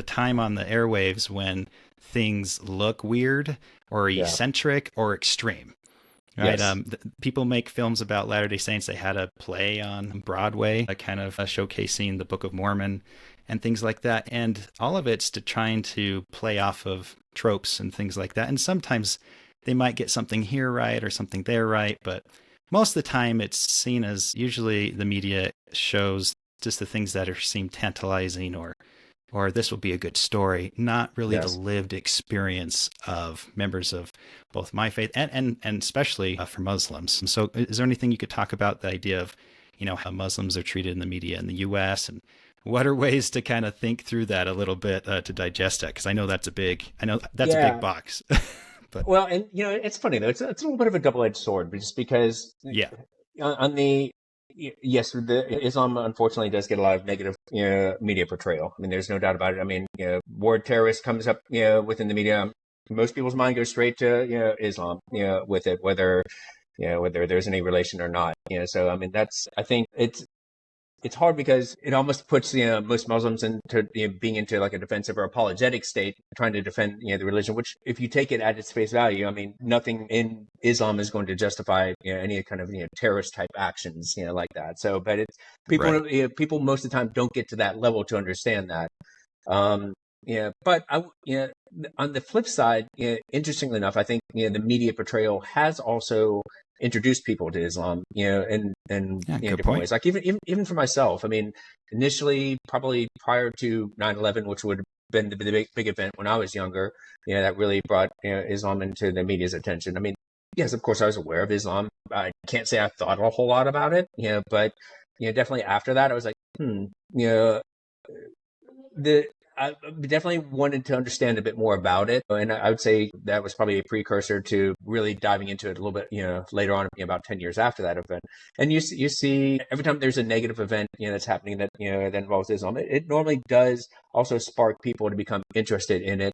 time on the airwaves when things look weird or eccentric or extreme. Right. Yes. People make films about Latter-day Saints. They had a play on Broadway, kind of showcasing the Book of Mormon and things like that. And all of it's to trying to play off of tropes and things like that. And sometimes they might get something here right or something there right. But most of the time it's seen as, usually the media shows just the things that seem tantalizing or this will be a good story, not really the lived experience of members of both my faith and especially for Muslims. And so is there anything you could talk about, the idea of how Muslims are treated in the media in the US, and what are ways to kind of think through that a little bit to digest that? Because I know that's a big Yeah. box. But Well, and it's funny though. It's a little bit of a double-edged sword, but just because yeah, on the yes, the Islam unfortunately does get a lot of negative media portrayal. I mean, there's no doubt about it. I mean, word terrorist comes up within the media. Most people's mind goes straight to Islam with it, whether there's any relation or not. So I mean, I think it's hard because it almost puts most Muslims into being into like a defensive or apologetic state, trying to defend the religion. Which, if you take it at its face value, I mean, nothing in Islam is going to justify any kind of terrorist type actions like that. So, but it's right, people most of the time don't get to that level to understand that. But on the flip side, interestingly enough, I think the media portrayal has also introduced people to Islam, in yeah, good different point. ways. Like even for myself, I mean, initially, probably prior to 9/11, which would have been the big event when I was younger, that really brought Islam into the media's attention. I mean, yes, of course, I was aware of Islam. I can't say I thought a whole lot about it, but definitely after that, I was like, the I definitely wanted to understand a bit more about it, and I would say that was probably a precursor to really diving into it a little bit, later on, about 10 years after that event. And you see every time there's a negative event, that's happening that that involves Islam, it normally does also spark people to become interested in it,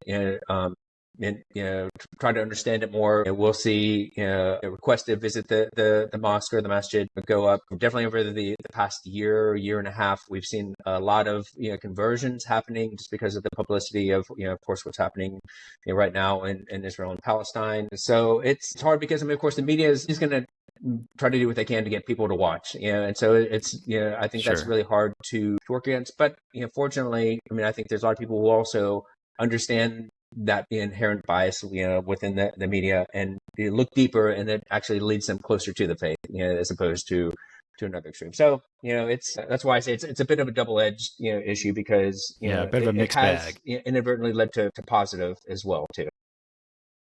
and try to understand it more. And we'll see a request to visit the mosque or the masjid go up. Definitely over the past year and a half, we've seen a lot of conversions happening just because of the publicity of of course what's happening right now in Israel and Palestine. So it's hard because, I mean, of course, the media is going to try to do what they can to get people to watch. And so it's I think that's Sure. really hard to work against. But fortunately, I mean, I think there's a lot of people who also understand that inherent bias within the media, and look deeper, and it actually leads them closer to the faith, as opposed to another extreme. So it's that's why I say it's a bit of a double-edged issue, because Yeah, a bit of a it mixed has bag. inadvertently led to positive as well too.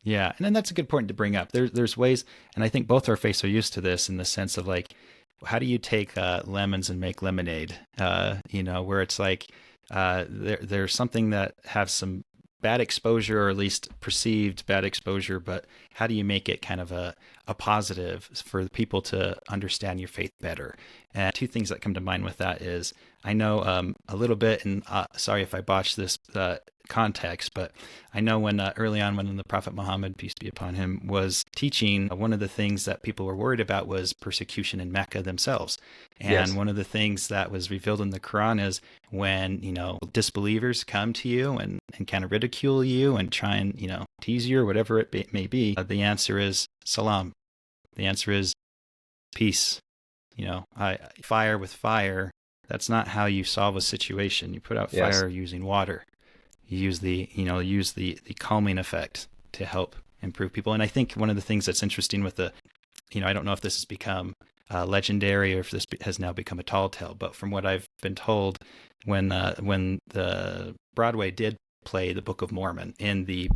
Yeah, and then that's a good point to bring up. There's ways, and I think both our faiths are used to this in the sense of like, how do you take lemons and make lemonade? Where it's like there's something that has some bad exposure, or at least perceived bad exposure, but how do you make it kind of a positive for people to understand your faith better? And two things that come to mind with that is, I know a little bit, and sorry if I botched this context, but I know when early on, when the Prophet Muhammad, peace be upon him, was teaching, one of the things that people were worried about was persecution in Mecca themselves. And Yes. one of the things that was revealed in the Quran is, when disbelievers come to you and kind of ridicule you and try and tease you or whatever it may be, the answer is salam. The answer is peace. Fire with fire. That's not how you solve a situation. You put out Yes. fire using water. You use the calming effect to help improve people. And I think one of the things that's interesting with I don't know if this has become legendary or if this has now become a tall tale, but from what I've been told, when the Broadway did play the Book of Mormon in the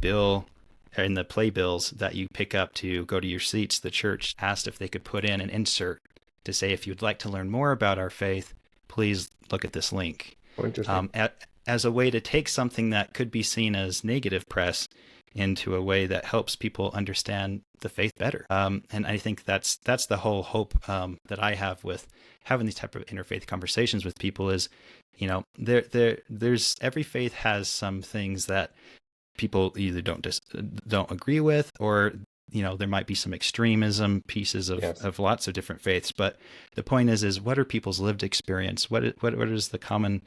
playbills that you pick up to go to your seats, the church asked if they could put in an insert to say, if you'd like to learn more about our faith, please look at this link. Oh, interesting. As a way to take something that could be seen as negative press into a way that helps people understand the faith better. And I think that's the whole hope that I have with having these type of interfaith conversations with people is, there's every faith has some things that people either don't agree with, or there might be some extremism pieces Yes. of lots of different faiths. But the point is what are people's lived experience? What is the common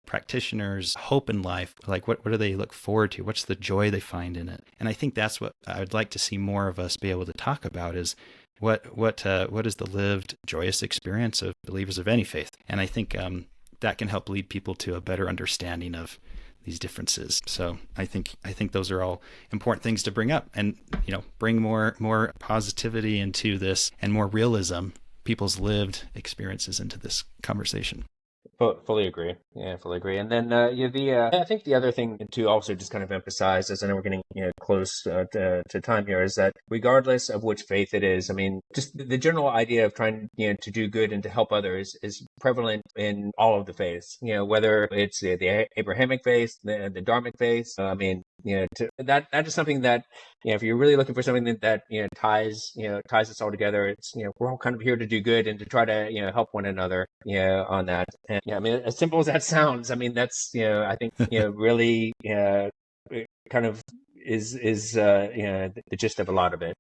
practitioners' hope in life? Like, what do they look forward to? What's the joy they find in it? And I think that's what I would like to see more of us be able to talk about, is what is the lived joyous experience of believers of any faith? And I think that can help lead people to a better understanding of these differences. So I think those are all important things to bring up, and bring more positivity into this, and more realism, people's lived experiences into this conversation. Fully agree. Yeah, fully agree. And then I think the other thing to also just kind of emphasize, as I know we're getting close to time here, is that regardless of which faith it is, I mean, just the general idea of trying to do good and to help others is prevalent in all of the faiths. Whether it's the Abrahamic faith, the Dharmic faith. I mean, that is something that if you're really looking for something that ties us all together, it's we're all kind of here to do good and to try to help one another on that. And I mean, as simple as that sounds, I mean that's I think really it kind of is the gist of a lot of it.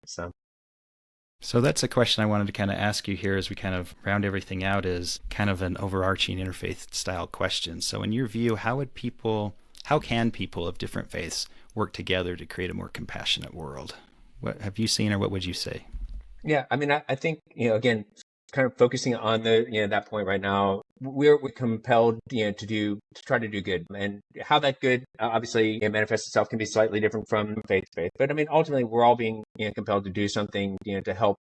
So that's a question I wanted to kind of ask you here as we kind of round everything out, is kind of an overarching interfaith style question. So in your view, how can people of different faiths work together to create a more compassionate world? What have you seen, or what would you say? Yeah, I mean, I think again, kind of focusing on that point right now, we're compelled to try to do good, and how that good obviously manifests itself can be slightly different from faith to faith. But I mean, ultimately, we're all being compelled to do something to help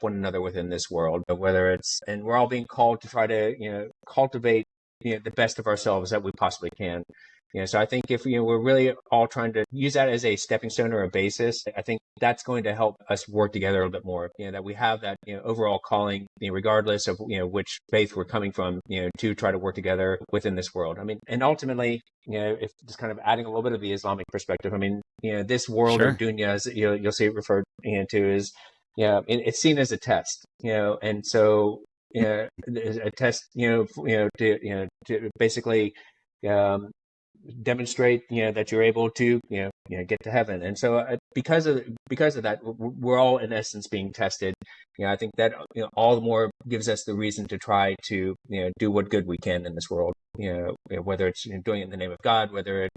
one another within this world, whether it's, and we're all being called to try to cultivate the best of ourselves that we possibly can. So I think if we're really all trying to use that as a stepping stone or a basis, I think that's going to help us work together a little bit more. That we have that overall calling, regardless of which faith we're coming from, to try to work together within this world. I mean, and ultimately, if just kind of adding a little bit of the Islamic perspective, I mean, this world or Sure. dunya, as you'll see it referred to, is it's seen as a test, and so a test, to basically. Um, Demonstrate that you're able to get to heaven. And so because of that, we're all in essence being tested. I think that all the more gives us the reason to try to do what good we can in this world, whether it's doing it in the name of God, whether it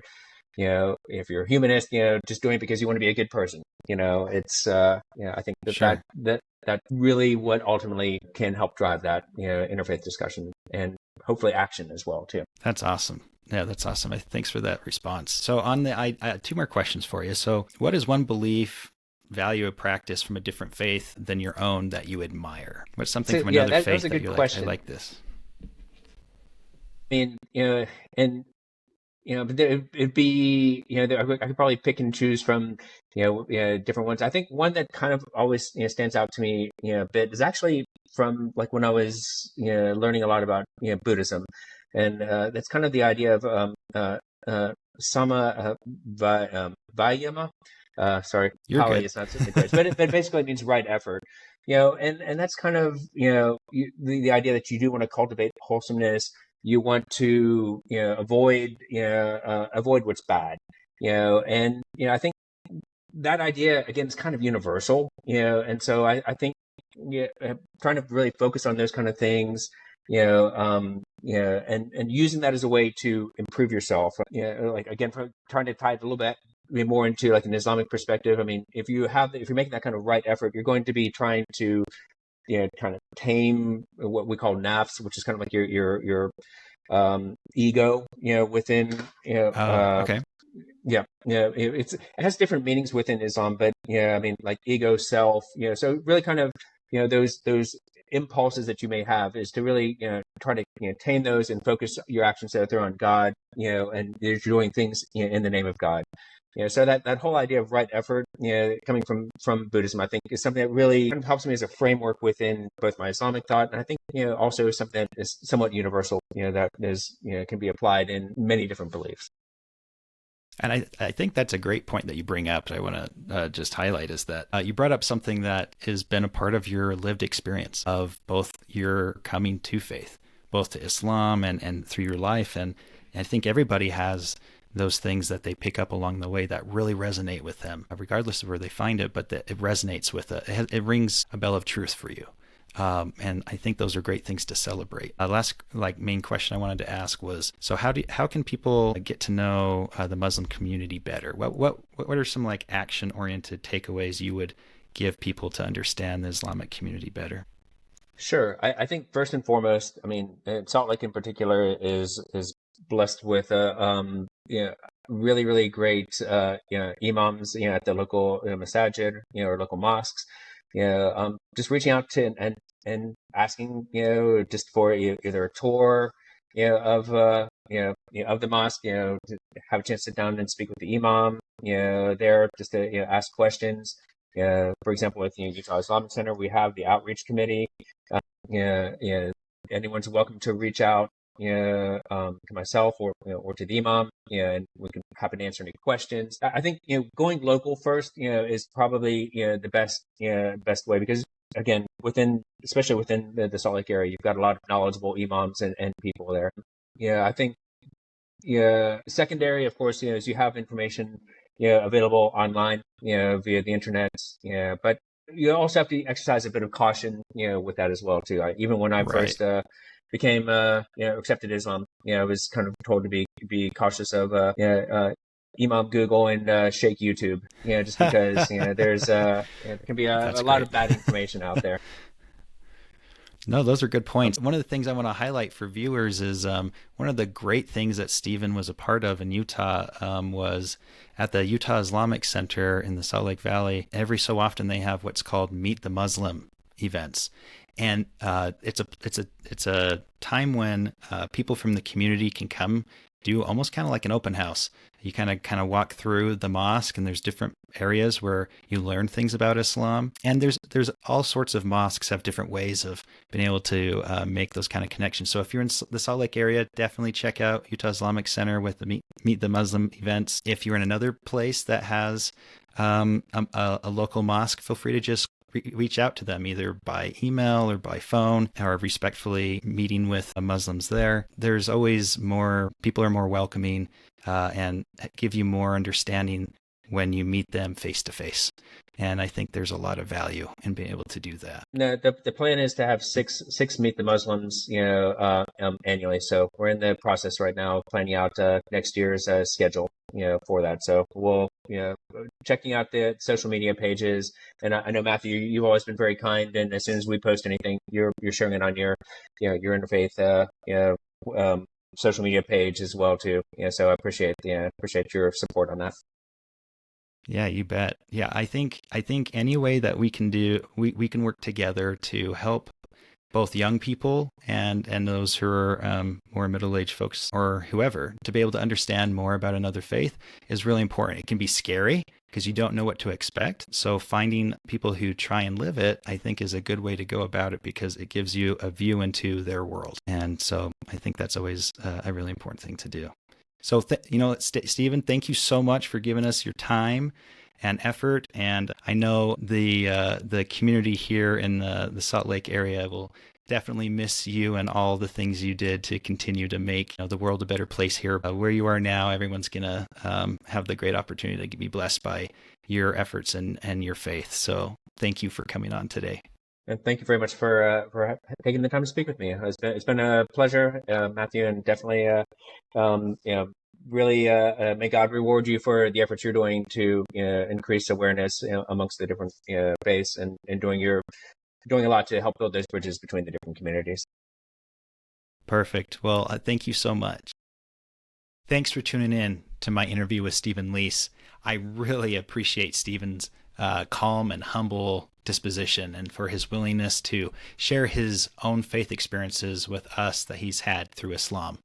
if you're a humanist, just doing it because you want to be a good person. It's I think Sure. that really what ultimately can help drive that interfaith discussion and hopefully action as well too. That's awesome. Yeah, that's awesome. Thanks for that response. So I had two more questions for you. So what is one belief, value, or practice from a different faith than your own that you admire? What's something So from yeah, another that was faith a that good you're like, I question. like this? I mean, and but it'd be, I could probably pick and choose from, different ones. I think one that kind of always, stands out to me, a bit is actually from like when I was, learning a lot about, Buddhism, and that's kind of the idea of sama vayama. Sorry, You're Pali good. is not the greatest, but it basically means right effort. And that's kind of the idea that you do want to cultivate wholesomeness. You want to avoid what's bad. And I think that idea again is kind of universal. And so I think trying to really focus on those kind of things. And using that as a way to improve yourself. Like again, trying to tie it a little bit more into like an Islamic perspective. I mean, if you're making that kind of right effort, you're going to be trying to kind of tame what we call nafs, which is kind of like your ego, within, Oh, okay. it has different meanings within Islam, but I mean, like ego, self, so really kind of, those impulses that you may have is to really, try to tame those and focus your actions out there on God, and you're doing things in the name of God. So that whole idea of right effort, coming from Buddhism, I think is something that really kind of helps me as a framework within both my Islamic thought, and I think also something that is somewhat universal, that is can be applied in many different beliefs. And I think that's a great point that you bring up that I want to just highlight, is that you brought up something that has been a part of your lived experience of both your coming to faith, both to Islam and through your life. And I think everybody has those things that they pick up along the way that really resonate with them, regardless of where they find it, but that it resonates with it rings a bell of truth for you. And I think those are great things to celebrate. Last main question I wanted to ask was, so how can people get to know the Muslim community better? What are some like action oriented takeaways you would give people to understand the Islamic community better? Sure. I think first and foremost, I mean, Salt Lake in particular is blessed with really really great imams at the local masajid or local mosques. Just reaching out to and asking just for either a tour, of the mosque, to have a chance to sit down and speak with the imam, there just to ask questions. For example, with Utah Islamic Center, we have the outreach committee. Anyone's welcome to reach out, to myself or to the imam, and we can happen to answer any questions. I think going local first, is probably the best way, because again, especially within the Salt Lake area, you've got a lot of knowledgeable imams and people there. I think secondary, of course, is you have information available online, via the internet. But you also have to exercise a bit of caution, with that as well too. Even when I Right. first became accepted Islam, I was kind of told to be cautious of Imam Google and Sheikh YouTube, just because there can be That's a lot great. of bad information out there. No, those are good points. One of the things I want to highlight for viewers is one of the great things that Stephen was a part of in Utah was at the Utah Islamic Center in the Salt Lake Valley. Every so often they have what's called Meet the Muslim events. And it's a time when people from the community can come do almost kind of like an open house. You kind of walk through the mosque, and there's different areas where you learn things about Islam. And there's all sorts of mosques have different ways of being able to make those kind of connections. So if you're in the Salt Lake area, definitely check out Utah Islamic Center with the Meet the Muslim events. If you're in another place that has a local mosque, feel free to just reach out to them either by email or by phone, or respectfully meeting with Muslims there. There's always more, people are more welcoming and give you more understanding when you meet them face to face. And I think there's a lot of value in being able to do that. No, the plan is to have six Meet the Muslims, annually. So we're in the process right now of planning out next year's schedule, for that. So we'll, checking out the social media pages. And I know, Matthew, you've always been very kind, and as soon as we post anything, you're sharing it on your Interfaith, social media page as well too. So I appreciate your support on that. Yeah, you bet. Yeah, I think any way that we can do, we can work together to help both young people and those who are more middle-aged folks or whoever to be able to understand more about another faith is really important. It can be scary because you don't know what to expect. So finding people who try and live it, I think, is a good way to go about it, because it gives you a view into their world. And so I think that's always a really important thing to do. So, Stephen, thank you so much for giving us your time and effort. And I know the community here in the Salt Lake area will definitely miss you and all the things you did to continue to make the world a better place here. Where you are now, everyone's going to have the great opportunity to be blessed by your efforts and your faith. So thank you for coming on today. And thank you very much for taking the time to speak with me. It's been a pleasure, Matthew, and definitely, really, may God reward you for the efforts you're doing to increase awareness amongst the different faiths, and doing a lot to help build those bridges between the different communities. Perfect. Well, thank you so much. Thanks for tuning in to my interview with Stephen Lease. I really appreciate Stephen's calm and humble disposition, and for his willingness to share his own faith experiences with us that he's had through Islam.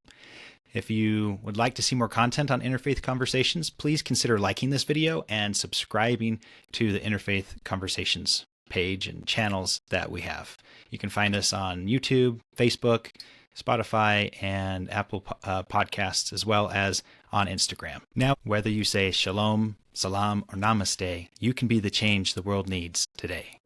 If you would like to see more content on Interfaith Conversations, please consider liking this video and subscribing to the Interfaith Conversations page and channels that we have. You can find us on YouTube, Facebook, Spotify, and Apple Podcasts, as well as on Instagram. Now, whether you say shalom, salam, or namaste, you can be the change the world needs today.